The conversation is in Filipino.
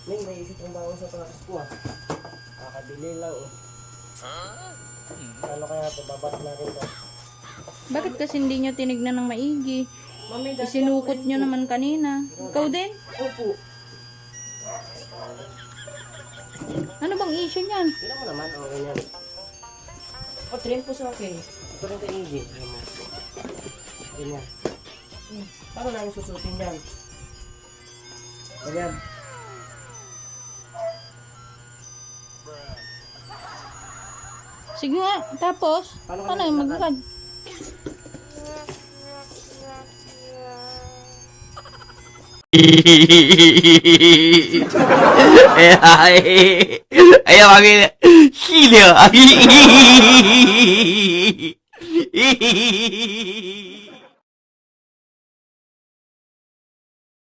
May isip ang bawas sa taas ko ah. Kakabili lang oh. Ano kaya ito? Babat natin ito. Bakit kasi hindi nyo tinignan ng maigi? Mami, dati Isinukot ako nyo rin po. naman kanina. Ikaw din? Opo. Ano bang issue niyan? Tignan mo naman, okay yan. O, trim po sa akin. Ito rin kay AJ. Ganyan. Paano namin susutin yan? Ganyan. Sige nga, tapos, Paano ka ano yung naglakad? maglakad? Ay, makina. Sino?